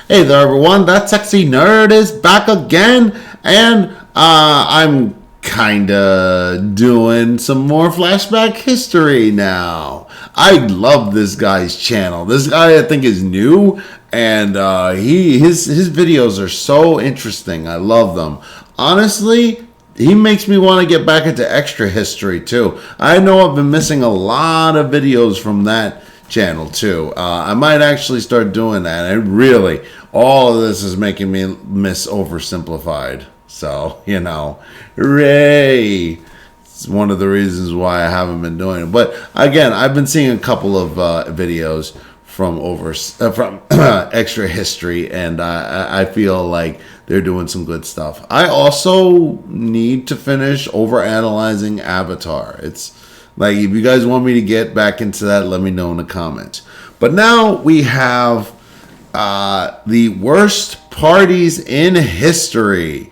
Hey there, everyone. That sexy nerd is back again, and I'm kinda doing some more flashback history now. I love this guy's channel. This guy, I think, is new, and his videos are so interesting. I love them. Honestly, he makes me want to get back into extra history too. I know I've been missing a lot of videos from that channel too. I might actually start doing that. And really, all of this is making me miss Oversimplified. So, hooray! It's one of the reasons why I haven't been doing it. But again, I've been seeing a couple of videos from Extra History, and I feel like they're doing some good stuff. I also need to finish overanalyzing Avatar. It's like, if you guys want me to get back into that, let me know in the comments. But now we have the worst parties in history.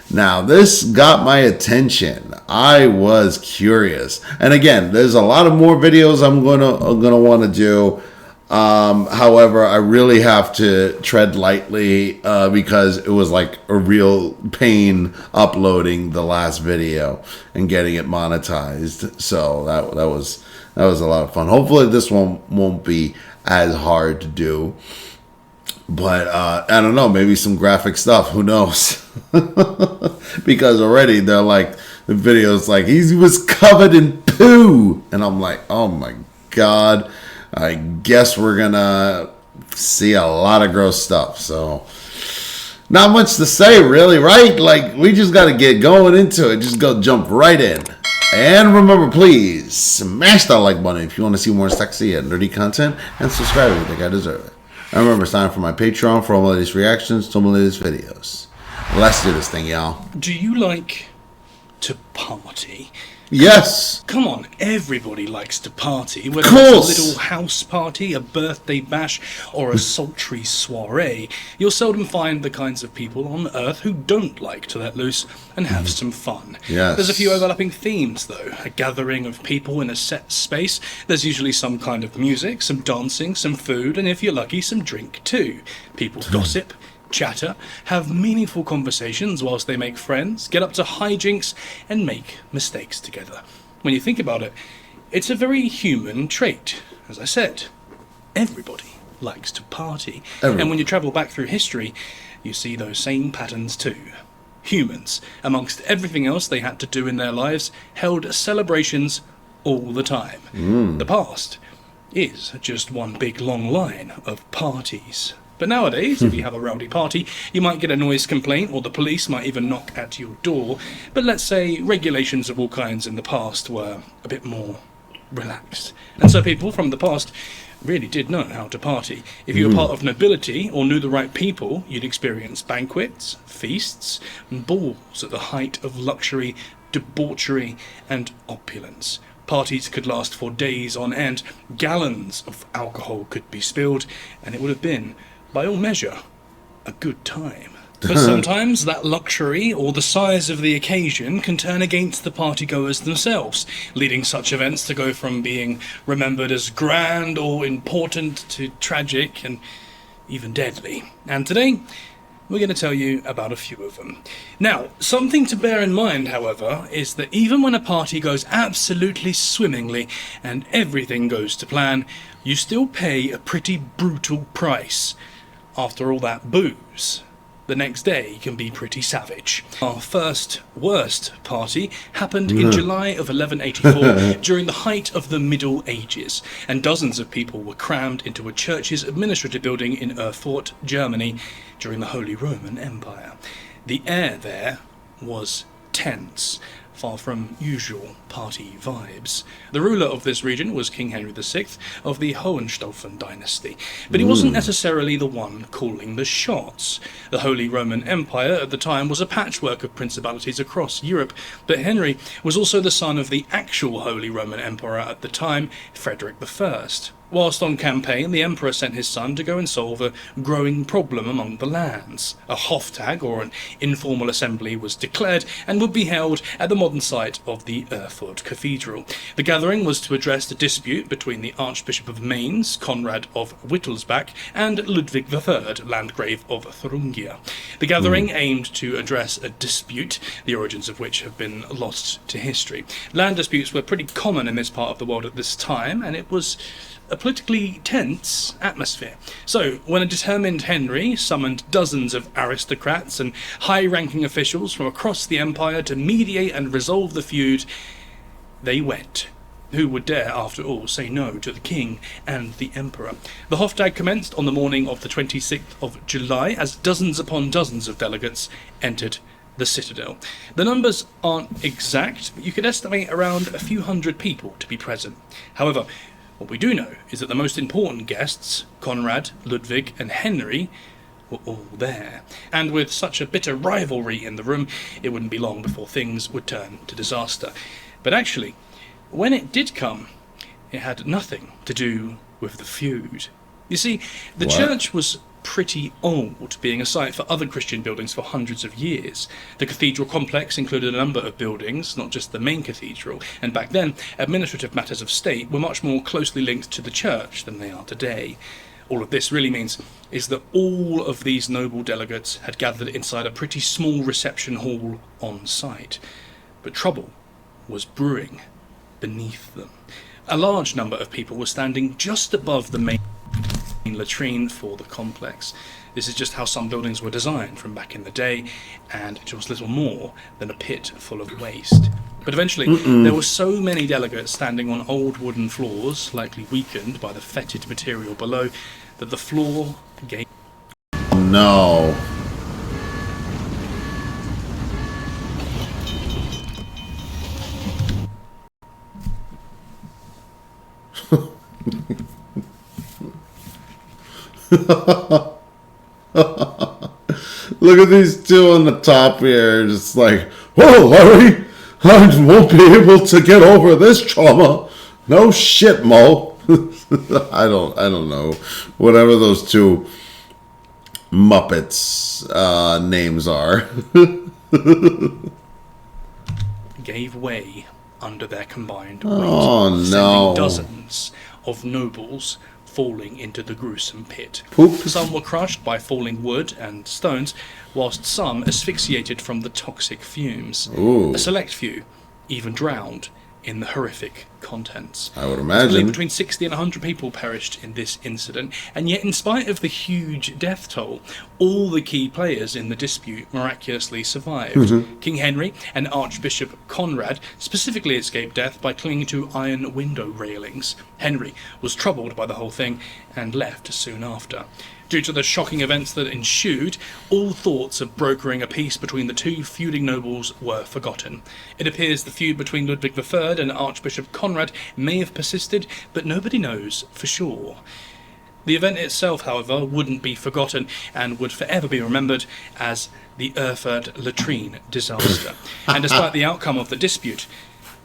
Now, this got my attention. I was curious. And again, there's a lot of more videos I'm gonna want to do. However, I really have to tread lightly because it was like a real pain uploading the last video and getting it monetized. So that was a lot of fun. Hopefully this one won't be as hard to do. But I don't know, maybe some graphic stuff. Who knows? Because already they're like, the video's like, he was covered in poo. And I'm like, oh my God. I guess we're gonna see a lot of gross stuff. So, not much to say, really, right? Like, we just gotta get going into it. Just jump right in. And remember, please smash that like button if you want to see more sexy and nerdy content, and subscribe if you think I deserve it. And remember, sign up for my Patreon for all my latest reactions to my latest videos. Let's do this thing, y'all. Do you like to party? Yes. Come on, everybody likes to party, whether it's a little house party, a birthday bash, or a sultry soiree. You'll seldom find the kinds of people on Earth who don't like to let loose and have some fun. Yes. There's a few overlapping themes, though. A gathering of people in a set space. There's usually some kind of music, some dancing, some food, and if you're lucky, some drink too. People gossip, chatter, have meaningful conversations whilst they make friends, get up to hijinks, and make mistakes together. When you think about it, it's a very human trait. As I said, everybody likes to party. And when you travel back through history, you see those same patterns too. Humans, amongst everything else they had to do in their lives, held celebrations all the time. The past is just one big long line of parties. But nowadays, if you have a rowdy party, you might get a noise complaint, or the police might even knock at your door. But let's say regulations of all kinds in the past were a bit more relaxed. And so people from the past really did know how to party. If you were part of nobility or knew the right people, you'd experience banquets, feasts, and balls at the height of luxury, debauchery, and opulence. Parties could last for days on end. Gallons of alcohol could be spilled, and it would have been, by all measure, a good time. But sometimes that luxury or the size of the occasion can turn against the partygoers themselves, leading such events to go from being remembered as grand or important to tragic and even deadly. And today, we're going to tell you about a few of them. Now, something to bear in mind, however, is that even when a party goes absolutely swimmingly and everything goes to plan, you still pay a pretty brutal price. After all that booze, the next day can be pretty savage. Our first worst party happened in July of 1184 during the height of the Middle Ages, and dozens of people were crammed into a church's administrative building in Erfurt, Germany, during the Holy Roman Empire. The air there was tense, far from usual party vibes. The ruler of this region was King Henry VI of the Hohenstaufen dynasty, but he wasn't necessarily the one calling the shots. The Holy Roman Empire at the time was a patchwork of principalities across Europe, but Henry was also the son of the actual Holy Roman Emperor at the time, Frederick I, Whilst on campaign, the emperor sent his son to go and solve a growing problem among the lands. A Hoftag, or an informal assembly, was declared and would be held at the modern site of the Erfurt Cathedral. The gathering was to address the dispute between the Archbishop of Mainz, Conrad of Wittelsbach, and Ludwig III, Landgrave of Thuringia. The gathering aimed to address a dispute, the origins of which have been lost to history. Land disputes were pretty common in this part of the world at this time, and it was a politically tense atmosphere. So, when a determined Henry summoned dozens of aristocrats and high-ranking officials from across the empire to mediate and resolve the feud, they went. Who would dare, after all, say no to the king and the emperor? The Hoftag commenced on the morning of the 26th of July as dozens upon dozens of delegates entered the citadel. The numbers aren't exact, but you could estimate around a few hundred people to be present. However, what we do know is that the most important guests, Conrad, Ludwig, and Henry, were all there. And with such a bitter rivalry in the room, it wouldn't be long before things would turn to disaster. But actually, when it did come, it had nothing to do with the feud. You see, the church was pretty old, being a site for other Christian buildings for hundreds of years. The cathedral complex included a number of buildings, not just the main cathedral, and back then, administrative matters of state were much more closely linked to the church than they are today. All of this really means is that all of these noble delegates had gathered inside a pretty small reception hall on site. But trouble was brewing beneath them. A large number of people were standing just above the main latrine for the complex. This is just how some buildings were designed from back in the day, and it was little more than a pit full of waste. But eventually, there were so many delegates standing on old wooden floors, likely weakened by the fetid material below, that the floor gave... No. Look at these two on the top here, just like, whoa, Larry, I won't be able to get over this trauma. No shit, Mo. I don't know. Whatever those two Muppets names are. gave way under their combined weight, Oh, sending no. dozens of nobles falling into the gruesome pit. Poop. Some were crushed by falling wood and stones, whilst some asphyxiated from the toxic fumes. Ooh. A select few even drowned in the horrific contents. I would It's believed imagine. between 60 and 100 people perished in this incident, and yet in spite of the huge death toll, all the key players in the dispute miraculously survived. King Henry and Archbishop Conrad specifically escaped death by clinging to iron window railings. Henry was troubled by the whole thing and left soon after. Due to the shocking events that ensued, all thoughts of brokering a peace between the two feuding nobles were forgotten. It appears the feud between Ludwig III and Archbishop Conrad may have persisted, but nobody knows for sure. The event itself, however, wouldn't be forgotten and would forever be remembered as the Erfurt latrine disaster. And despite the outcome of the dispute,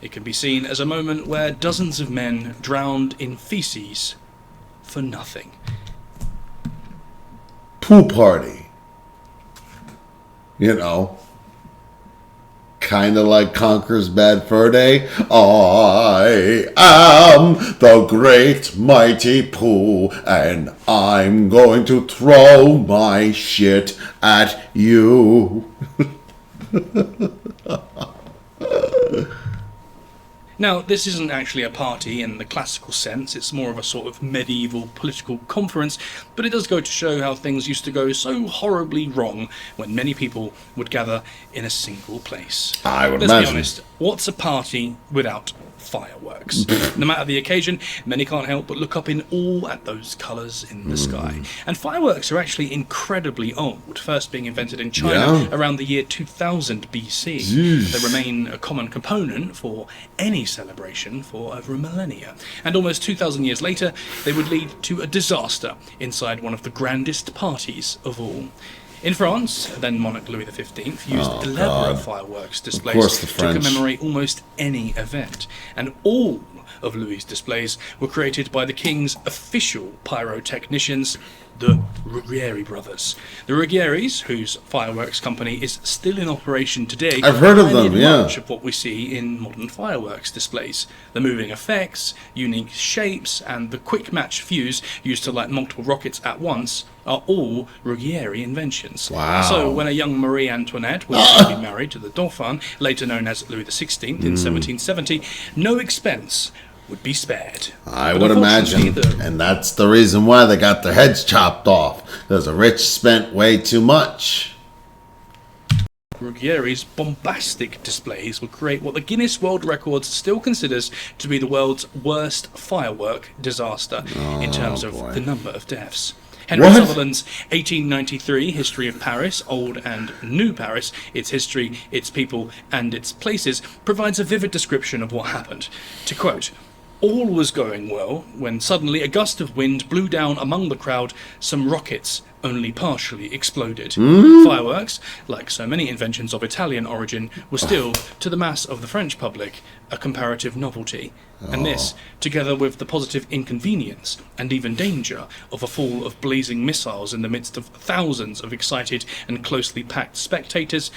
it can be seen as a moment where dozens of men drowned in feces for nothing. Pool party. You know. Kinda like Conquer's Bad Fur Day. I am the great mighty Pooh, and I'm going to throw my shit at you. Now, this isn't actually a party in the classical sense, it's more of a sort of medieval political conference, but it does go to show how things used to go so horribly wrong when many people would gather in a single place. I would Let's imagine. be honest, what's a party without fireworks? No matter the occasion, many can't help but look up in awe at those colours in the sky. And fireworks are actually incredibly old, first being invented in China Yeah. around the year 2000 BC. Jeez. They remain a common component for any celebration for over a millennia. And almost 2,000 years later, they would lead to a disaster inside one of the grandest parties of all. In France, then monarch Louis XV used elaborate God. fireworks course displays the to French. commemorate almost any event. And all of Louis' displays were created by the king's official pyrotechnicians, the Ruggieri brothers. The Ruggieris, whose fireworks company is still in operation today, I've heard of them, pioneered yeah. much of what we see in modern fireworks displays. The moving effects, unique shapes, and the quick match fuse used to light multiple rockets at once are all Ruggieri inventions. Wow. So when a young Marie Antoinette was to be married to the Dauphin, later known as Louis XVI, in 1770, no expense would be spared. I But would unfortunately, imagine. And that's the reason why they got their heads chopped off. Because the rich spent way too much. Ruggieri's bombastic displays would create what the Guinness World Records still considers to be the world's worst firework disaster in terms of boy. the number of deaths. Henry What? Sutherland's 1893 History of Paris, Old and New Paris, its history, its people, and its places, provides a vivid description of what happened. To quote, "All was going well when suddenly a gust of wind blew down among the crowd some rockets only partially exploded. Fireworks, like so many inventions of Italian origin, were still, to the mass of the French public, a comparative novelty. And this, together with the positive inconvenience and even danger of a fall of blazing missiles in the midst of thousands of excited and closely packed spectators,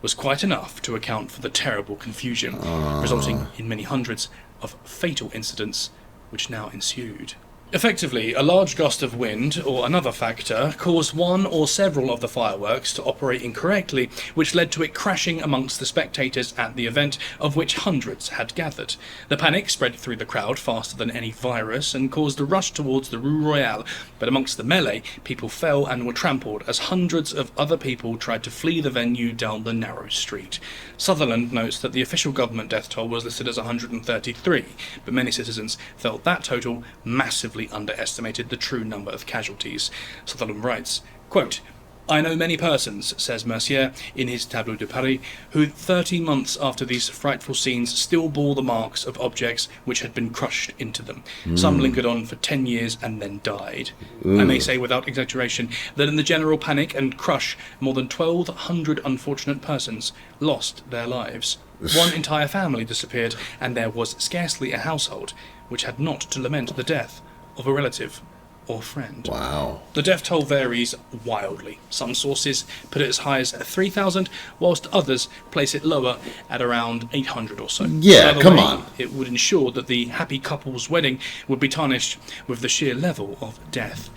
was quite enough to account for the terrible confusion, resulting in many hundreds of fatal incidents which now ensued." Effectively, a large gust of wind, or another factor, caused one or several of the fireworks to operate incorrectly, which led to it crashing amongst the spectators at the event, of which hundreds had gathered. The panic spread through the crowd faster than any virus and caused a rush towards the Rue Royale, but amongst the melee, people fell and were trampled as hundreds of other people tried to flee the venue down the narrow street. Sutherland notes that the official government death toll was listed as 133, but many citizens felt that total massively underestimated the true number of casualties. Sutherland writes, quote, "I know many persons," says Mercier in his Tableau de Paris, "who 30 months after these frightful scenes still bore the marks of objects which had been crushed into them. Some lingered on for 10 years and then died. I may say without exaggeration that in the general panic and crush, more than 1,200 unfortunate persons lost their lives. One entire family disappeared, and there was scarcely a household which had not to lament the death of a relative or friend." Wow. The death toll varies wildly. Some sources put it as high as 3,000, whilst others place it lower at around 800 or so. Yeah, Either come way, on. It would ensure that the happy couple's wedding would be tarnished with the sheer level of death.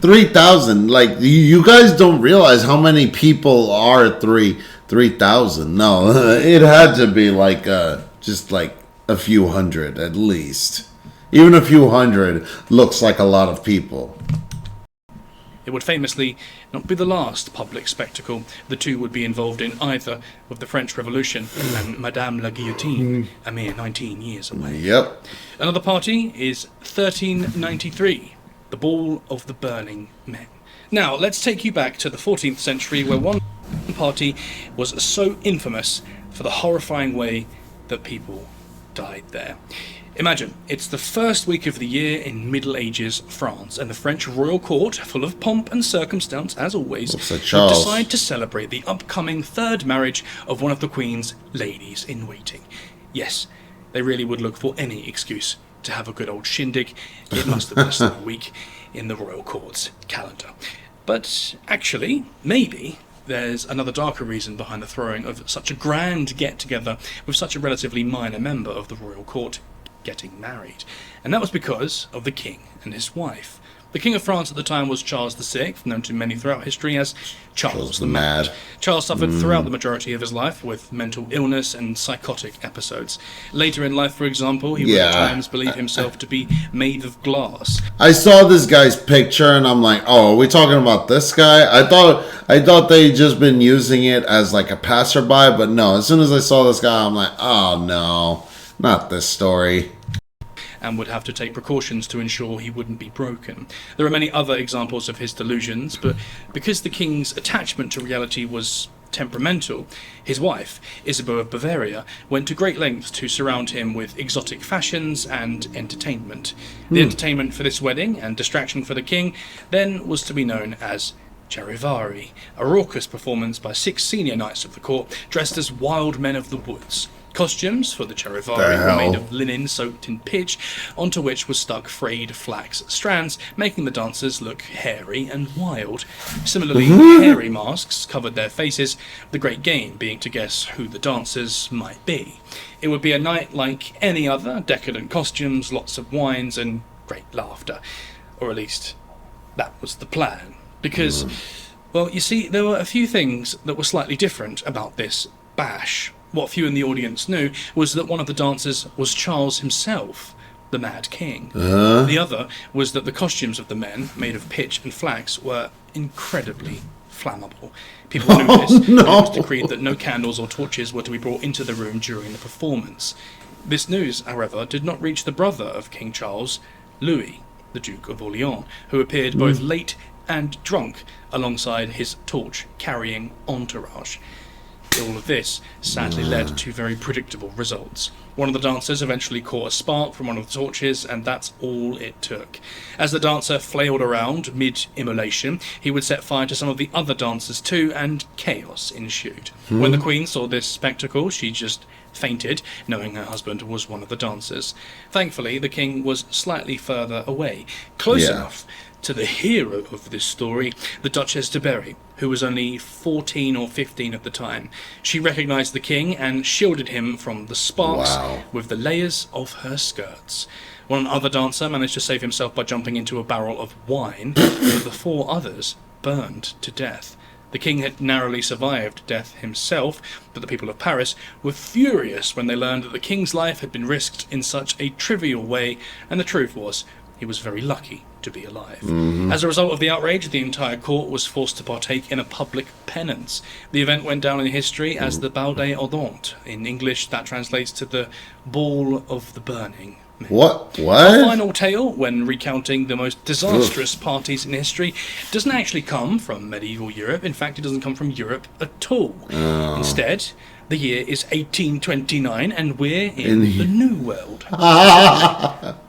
3,000. Like, you guys don't realize how many people are 3,000. No, it had to be like just like a few hundred at least. Even a few hundred looks like a lot of people. It would famously not be the last public spectacle the two would be involved in either, with the French Revolution and Madame la Guillotine, a mere 19 years away. Yep. Another party is 1393, the Ball of the Burning Men. Now, let's take you back to the 14th century, where one party was so infamous for the horrifying way that people died there. Imagine, it's the first week of the year in Middle Ages France, and the French royal court, full of pomp and circumstance as always, Looks like would Charles. decide to celebrate the upcoming third marriage of one of the Queen's ladies-in-waiting. Yes, they really would look for any excuse to have a good old shindig. It must have been a slow week in the royal court's calendar. But actually, maybe there's another darker reason behind the throwing of such a grand get-together with such a relatively minor member of the royal court getting married. And that was because of the king and his wife. The King of France at the time was Charles VI, known to many throughout history as Charles the Mad. Charles suffered throughout the majority of his life with mental illness and psychotic episodes. Later in life, for example, he would at times believe himself to be made of glass. I saw this guy's picture and I'm like, oh, are we talking about this guy? I thought they'd just been using it as like a passerby, but no, as soon as I saw this guy, I'm like, oh no, not this story. And would have to take precautions to ensure he wouldn't be broken. There are many other examples of his delusions, but because the king's attachment to reality was temperamental, his wife, Isabeau of Bavaria, went to great lengths to surround him with exotic fashions and entertainment. The entertainment for this wedding, and distraction for the king, then was to be known as Charivari, a raucous performance by 6 senior knights of the court, dressed as wild men of the woods. Costumes for the Charivari The were made hell? of linen soaked in pitch, onto which was stuck frayed flax strands, making the dancers look hairy and wild. Similarly, hairy masks covered their faces, the great game being to guess who the dancers might be. It would be a night like any other, decadent costumes, lots of wines, and great laughter. Or at least, that was the plan. Because, well, you see, there were a few things that were slightly different about this bash. What few in the audience knew was that one of the dancers was Charles himself, the Mad King. The other was that the costumes of the men, made of pitch and flax, were incredibly flammable. People knew this, and it was decreed that no candles or torches were to be brought into the room during the performance. This news, however, did not reach the brother of King Charles, Louis, the Duke of Orleans, who appeared both late and drunk alongside his torch-carrying entourage. All of this sadly led to very predictable results. One of the dancers eventually caught a spark from one of the torches, and that's all it took. As the dancer flailed around mid-immolation, he would set fire to some of the other dancers too, and chaos ensued. When the Queen saw this spectacle, she just fainted, knowing her husband was one of the dancers. Thankfully, the king was slightly further away, close enough to the hero of this story, the Duchess de Berry, who was only 14 or 15 at the time. She recognised the king and shielded him from the sparks with the layers of her skirts. One other dancer managed to save himself by jumping into a barrel of wine, but the 4 others burned to death. The king had narrowly survived death himself, but the people of Paris were furious when they learned that the king's life had been risked in such a trivial way, and the truth was, he was very lucky to be alive. As a result of the outrage, the entire court was forced to partake in a public penance. The event went down in history as the Bal des Ardentes. In English, that translates to the Ball of the Burning. What? Our final tale, when recounting the most disastrous parties in history, doesn't actually come from medieval Europe. In fact, it doesn't come from Europe at all. Instead, the year is 1829, and we're in the New World.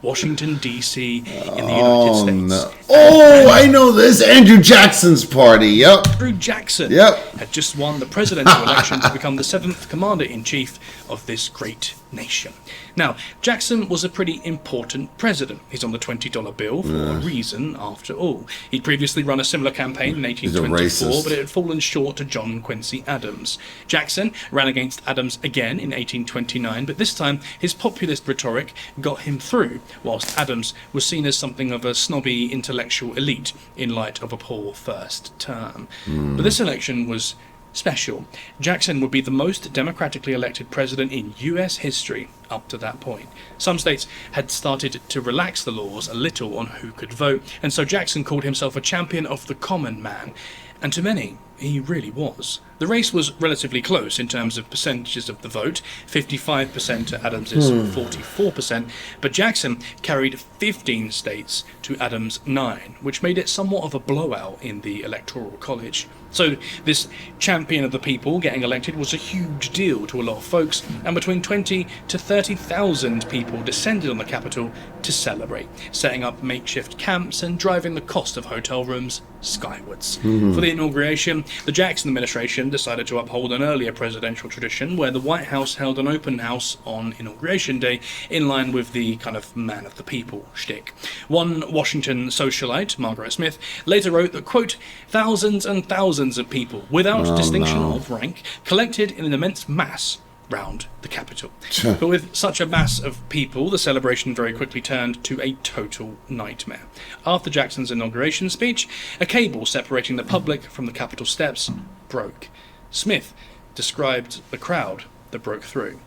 Washington, D.C., in the United States. Oh, I know this. Andrew Jackson's party. Yep. Andrew Jackson had just won the presidential election to become the 7th commander-in-chief of this great nation. Now, Jackson was a pretty important president. He's on the $20 bill for a reason, after all. He'd previously run a similar campaign in 1824, but it had fallen short to John Quincy Adams. Jackson ran against Adams again in 1829, but this time his populist rhetoric got him through, whilst Adams was seen as something of a snobby intellectual elite in light of a poor first term. But this election was special. Jackson would be the most democratically elected president in US history up to that point. Some states had started to relax the laws a little on who could vote, and so Jackson called himself a champion of the common man. And to many, he really was. The race was relatively close in terms of percentages of the vote, 55% to Adams's 44%, but Jackson carried 15 states to Adams' 9, which made it somewhat of a blowout in the Electoral College. So this champion of the people getting elected was a huge deal to a lot of folks, and between 20 to 30,000 people descended on the Capitol to celebrate, setting up makeshift camps and driving the cost of hotel rooms skywards. For the inauguration, the Jackson administration decided to uphold an earlier presidential tradition where the White House held an open house on Inauguration Day in line with the kind of man of the people shtick. One Washington socialite, Margaret Smith, later wrote that, quote, thousands and thousands of people, without distinction of rank, collected in an immense mass round the Capitol. But with such a mass of people, the celebration very quickly turned to a total nightmare. After Jackson's inauguration speech, a cable separating the public from the Capitol steps broke. Smith described the crowd that broke through.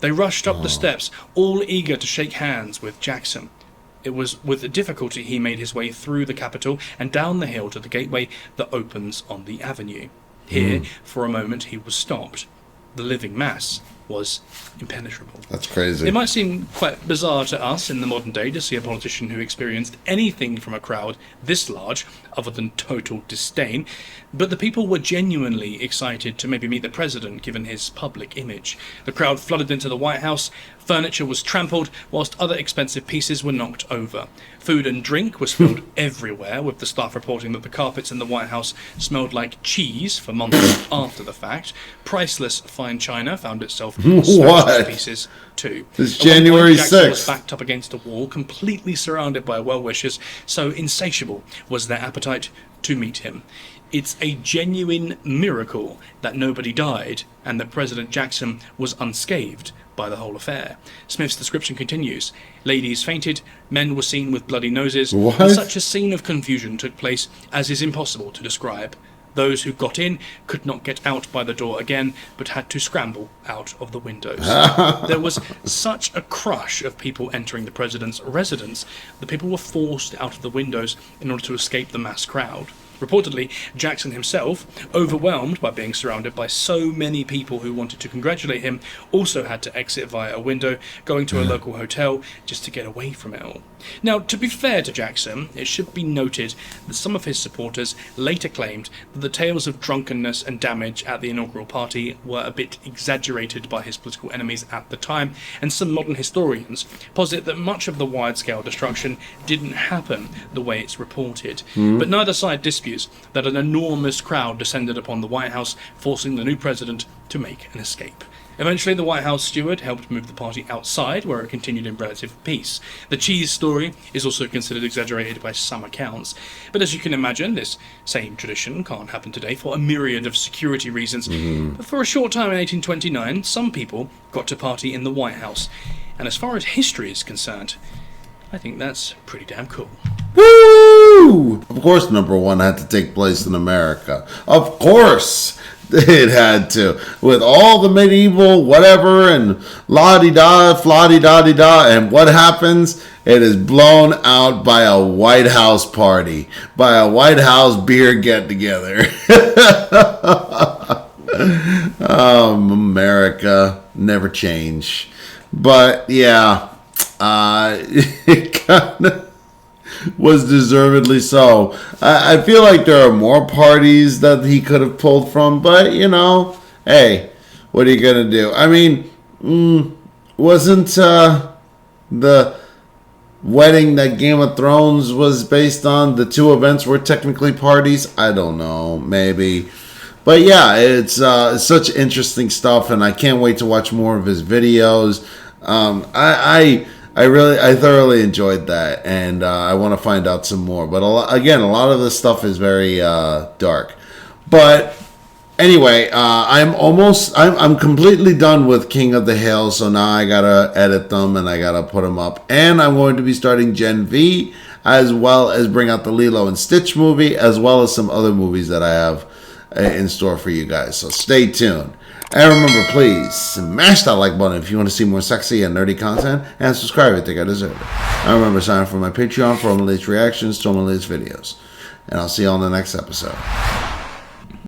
They rushed up the steps, all eager to shake hands with Jackson. It was with difficulty he made his way through the Capitol and down the hill to the gateway that opens on the avenue. Here, for a moment, he was stopped. The living mass was impenetrable. That's crazy. It might seem quite bizarre to us in the modern day to see a politician who experienced anything from a crowd this large, other than total disdain, but the people were genuinely excited to maybe meet the president given his public image. The crowd flooded into the White House, furniture was trampled, whilst other expensive pieces were knocked over. Food and drink was spilled everywhere, with the staff reporting that the carpets in the White House smelled like cheese for months after the fact. Priceless fine china found itself smashed What? to pieces too. It's At one point, January Jackson was 6th. backed up against a wall, completely surrounded by well-wishers, so insatiable was their appetite to meet him. It's a genuine miracle that nobody died and that President Jackson was unscathed by the whole affair. Smith's description continues. Ladies fainted, men were seen with bloody noses, What? and such a scene of confusion took place as is impossible to describe. Those who got in could not get out by the door again, but had to scramble out of the windows. There was such a crush of people entering the president's residence that people were forced out of the windows in order to escape the mass crowd. Reportedly, Jackson himself, overwhelmed by being surrounded by so many people who wanted to congratulate him, also had to exit via a window, going to a local hotel just to get away from it all. Now, to be fair to Jackson, it should be noted that some of his supporters later claimed that the tales of drunkenness and damage at the inaugural party were a bit exaggerated by his political enemies at the time, and some modern historians posit that much of the wide-scale destruction didn't happen the way it's reported. But neither side disputes that an enormous crowd descended upon the White House, forcing the new president to make an escape. Eventually, the White House steward helped move the party outside, where it continued in relative peace. The cheese story is also considered exaggerated by some accounts. But as you can imagine, this same tradition can't happen today for a myriad of security reasons. But for a short time in 1829, some people got to party in the White House. And as far as history is concerned, I think that's pretty damn cool. Woo! Of course, number one had to take place in America. Of course, it had to. With all the medieval whatever and la-di-da, fla-di-da-di-da, and what happens? It is blown out by a White House party, by a White House beer get-together. America, never change. But, yeah, it kind of was deservedly so. I feel like there are more parties that he could have pulled from, but you know, hey, what are you gonna do? I mean, wasn't the wedding that Game of Thrones was based on, the two events were technically parties? I don't know, maybe. But yeah, it's such interesting stuff, and I can't wait to watch more of his videos. I thoroughly enjoyed that, and I want to find out some more. But a lot of this stuff is very dark. But anyway, I'm completely done with King of the Hill, so now I gotta edit them and I gotta put them up. And I'm going to be starting Gen V, as well as bring out the Lilo and Stitch movie, as well as some other movies that I have in store for you guys. So stay tuned. And remember, please smash that like button if you want to see more sexy and nerdy content, and subscribe if you think I deserve it. And remember, sign up for my Patreon for all my latest reactions to all my latest videos. And I'll see you on the next episode.